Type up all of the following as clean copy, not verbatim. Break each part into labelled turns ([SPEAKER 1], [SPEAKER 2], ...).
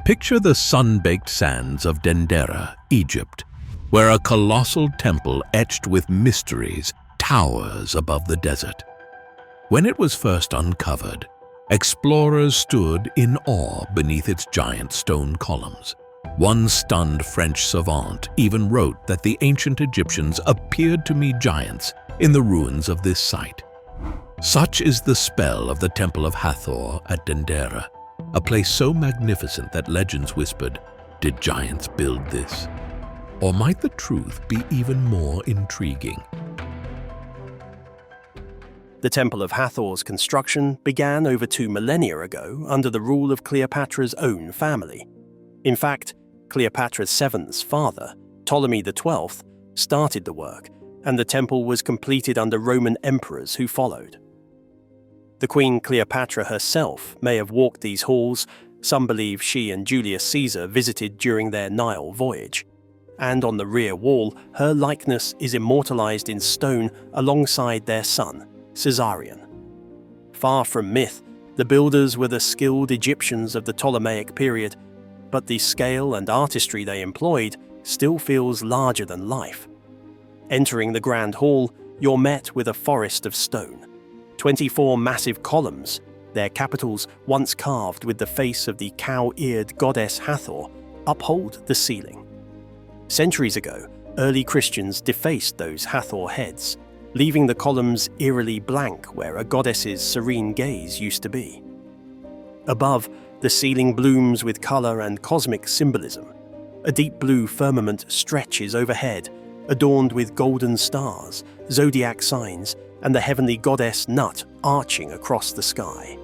[SPEAKER 1] Picture the sun-baked sands of Dendera, Egypt, where a colossal temple etched with mysteries towers above the desert. When it was first uncovered, explorers stood in awe beneath its giant stone columns. One stunned French savant even wrote that the ancient Egyptians appeared to meet giants in the ruins of this site. Such is the spell of the Temple of Hathor at Dendera, a place so magnificent that legends whispered, "Did giants build this?" Or might the truth be even more intriguing?
[SPEAKER 2] The Temple of Hathor's construction began over 2 millennia ago under the rule of Cleopatra's own family. In fact, Cleopatra VII's father, Ptolemy XII, started the work, and the temple was completed under Roman emperors who followed. The Queen Cleopatra herself may have walked these halls. Some believe she and Julius Caesar visited during their Nile voyage. And on the rear wall, her likeness is immortalized in stone alongside their son, Caesarion. Far from myth, the builders were the skilled Egyptians of the Ptolemaic period, but the scale and artistry they employed still feels larger than life. Entering the Grand Hall, you're met with a forest of stone. 24 massive columns, their capitals once carved with the face of the cow-eared goddess Hathor, uphold the ceiling. Centuries ago, early Christians defaced those Hathor heads, leaving the columns eerily blank where a goddess's serene gaze used to be. Above, the ceiling blooms with color and cosmic symbolism. A deep blue firmament stretches overhead, adorned with golden stars, zodiac signs, and the heavenly goddess Nut arching across the sky.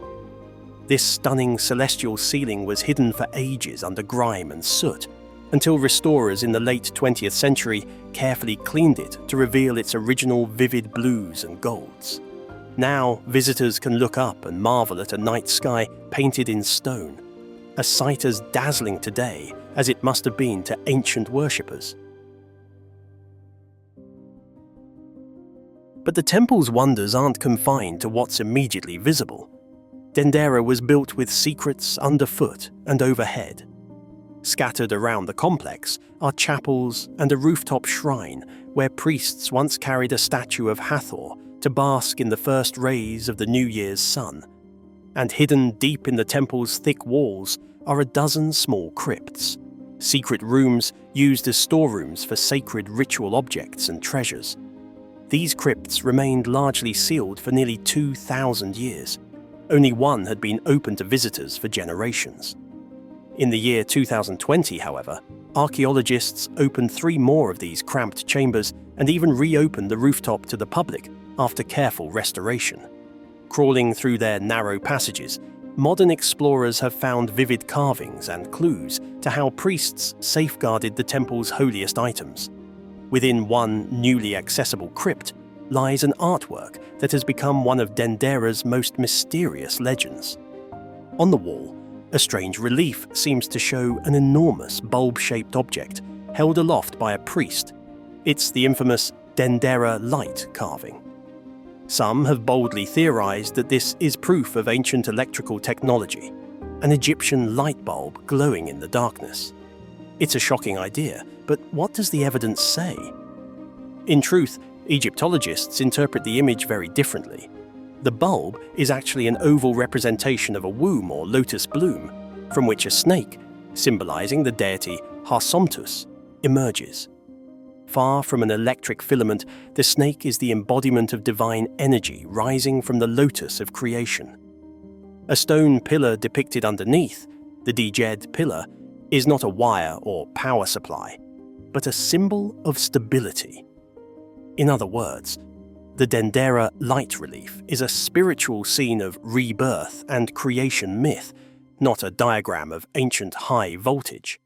[SPEAKER 2] This stunning celestial ceiling was hidden for ages under grime and soot, until restorers in the late 20th century carefully cleaned it to reveal its original vivid blues and golds. Now, visitors can look up and marvel at a night sky painted in stone, a sight as dazzling today as it must have been to ancient worshippers. But the temple's wonders aren't confined to what's immediately visible. Dendera was built with secrets underfoot and overhead. Scattered around the complex are chapels and a rooftop shrine where priests once carried a statue of Hathor to bask in the first rays of the New Year's sun. And hidden deep in the temple's thick walls are a dozen small crypts, secret rooms used as storerooms for sacred ritual objects and treasures. These crypts remained largely sealed for nearly 2,000 years. Only one had been open to visitors for generations. In the year 2020, however, archaeologists opened 3 more of these cramped chambers and even reopened the rooftop to the public after careful restoration. Crawling through their narrow passages, modern explorers have found vivid carvings and clues to how priests safeguarded the temple's holiest items. Within one newly accessible crypt lies an artwork that has become one of Dendera's most mysterious legends. On the wall, a strange relief seems to show an enormous bulb-shaped object held aloft by a priest. It's the infamous Dendera light carving. Some have boldly theorized that this is proof of ancient electrical technology, an Egyptian light bulb glowing in the darkness. It's a shocking idea, but what does the evidence say? In truth, Egyptologists interpret the image very differently. The bulb is actually an oval representation of a womb or lotus bloom, from which a snake, symbolizing the deity Harsomptus, emerges. Far from an electric filament, the snake is the embodiment of divine energy rising from the lotus of creation. A stone pillar depicted underneath, the Djed pillar, is not a wire or power supply, but a symbol of stability. In other words, the Dendera light relief is a spiritual scene of rebirth and creation myth, not a diagram of ancient high voltage.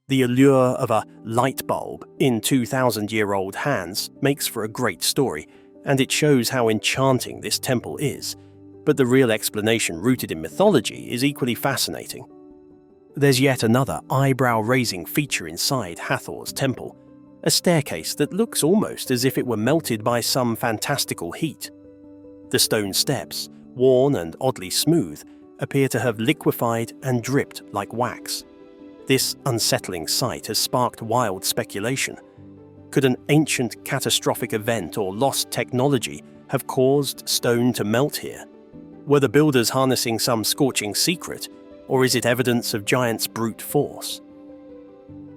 [SPEAKER 2] The allure of a light bulb in 2,000-year-old hands makes for a great story, and it shows how enchanting this temple is, but the real explanation rooted in mythology is equally fascinating. There's yet another eyebrow-raising feature inside Hathor's temple, a staircase that looks almost as if it were melted by some fantastical heat. The stone steps, worn and oddly smooth, appear to have liquefied and dripped like wax, This unsettling sight has sparked wild speculation. Could an ancient catastrophic event or lost technology have caused stone to melt here? Were the builders harnessing some scorching secret, or is it evidence of giants' brute force?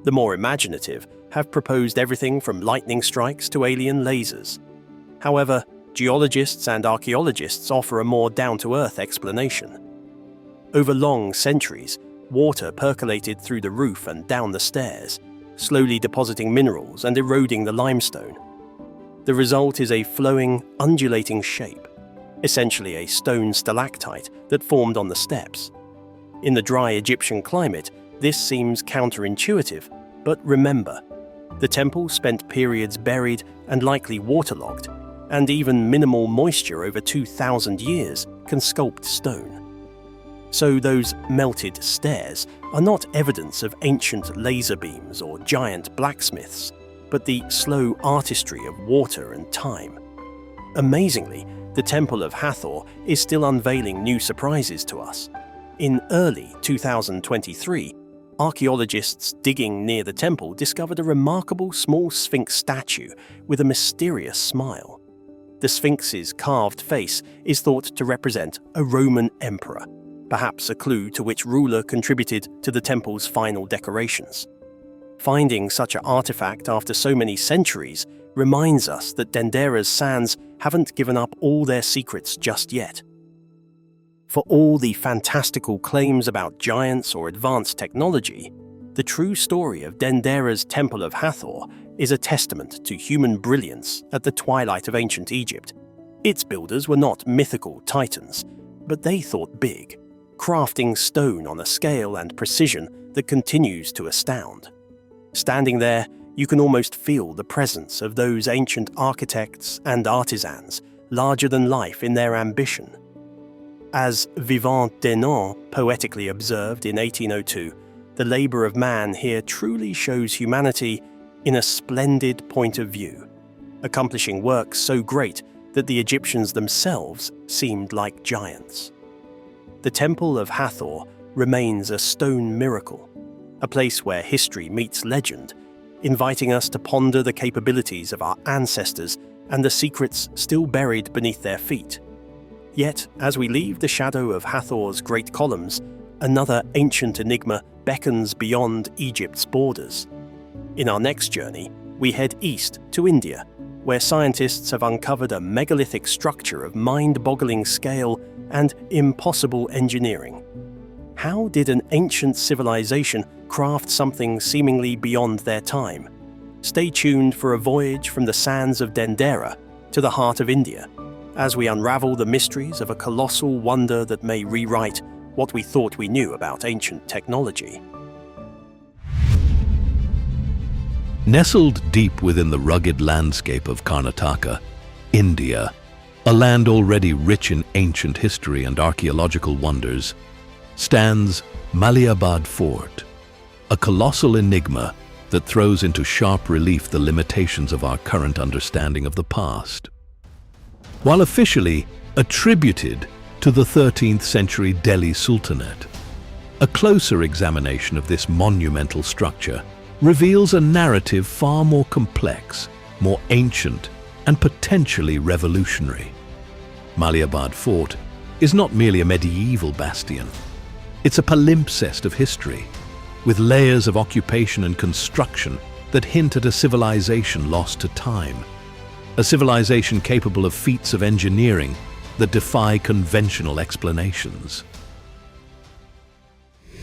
[SPEAKER 2] The more imaginative have proposed everything from lightning strikes to alien lasers. However, geologists and archaeologists offer a more down-to-earth explanation. Over long centuries, water percolated through the roof and down the stairs, slowly depositing minerals and eroding the limestone. The result is a flowing, undulating shape, essentially a stone stalactite that formed on the steps. In the dry Egyptian climate, this seems counterintuitive, but remember, the temple spent periods buried and likely waterlogged, and even minimal moisture over 2,000 years can sculpt stone. So those melted stairs are not evidence of ancient laser beams or giant blacksmiths, but the slow artistry of water and time. Amazingly, the Temple of Hathor is still unveiling new surprises to us. In early 2023, archaeologists digging near the temple discovered a remarkable small sphinx statue with a mysterious smile. The sphinx's carved face is thought to represent a Roman emperor, perhaps a clue to which ruler contributed to the temple's final decorations. Finding such an artifact after so many centuries reminds us that Dendera's sands haven't given up all their secrets just yet. For all the fantastical claims about giants or advanced technology, the true story of Dendera's Temple of Hathor is a testament to human brilliance at the twilight of ancient Egypt. Its builders were not mythical titans, but they thought big, crafting stone on a scale and precision that continues to astound. Standing there, you can almost feel the presence of those ancient architects and artisans, larger than life in their ambition. As Vivant Denon poetically observed in 1802, the labour of man here truly shows humanity in a splendid point of view, accomplishing works so great that the Egyptians themselves seemed like giants. The Temple of Hathor remains a stone miracle, a place where history meets legend, inviting us to ponder the capabilities of our ancestors and the secrets still buried beneath their feet. Yet, as we leave the shadow of Hathor's great columns, another ancient enigma beckons beyond Egypt's borders. In our next journey, we head east to India, where scientists have uncovered a megalithic structure of mind-boggling scale and impossible engineering. How did an ancient civilization craft something seemingly beyond their time? Stay tuned for a voyage from the sands of Dendera to the heart of India, as we unravel the mysteries of a colossal wonder that may rewrite what we thought we knew about ancient technology.
[SPEAKER 1] Nestled deep within the rugged landscape of Karnataka, India, a land already rich in ancient history and archaeological wonders, stands Maliabad Fort, a colossal enigma that throws into sharp relief the limitations of our current understanding of the past. While officially attributed to the 13th century Delhi Sultanate, a closer examination of this monumental structure reveals a narrative far more complex, more ancient, and potentially revolutionary. Maliabad Fort is not merely a medieval bastion. It's a palimpsest of history, with layers of occupation and construction that hint at a civilization lost to time. A civilization capable of feats of engineering that defy conventional explanations.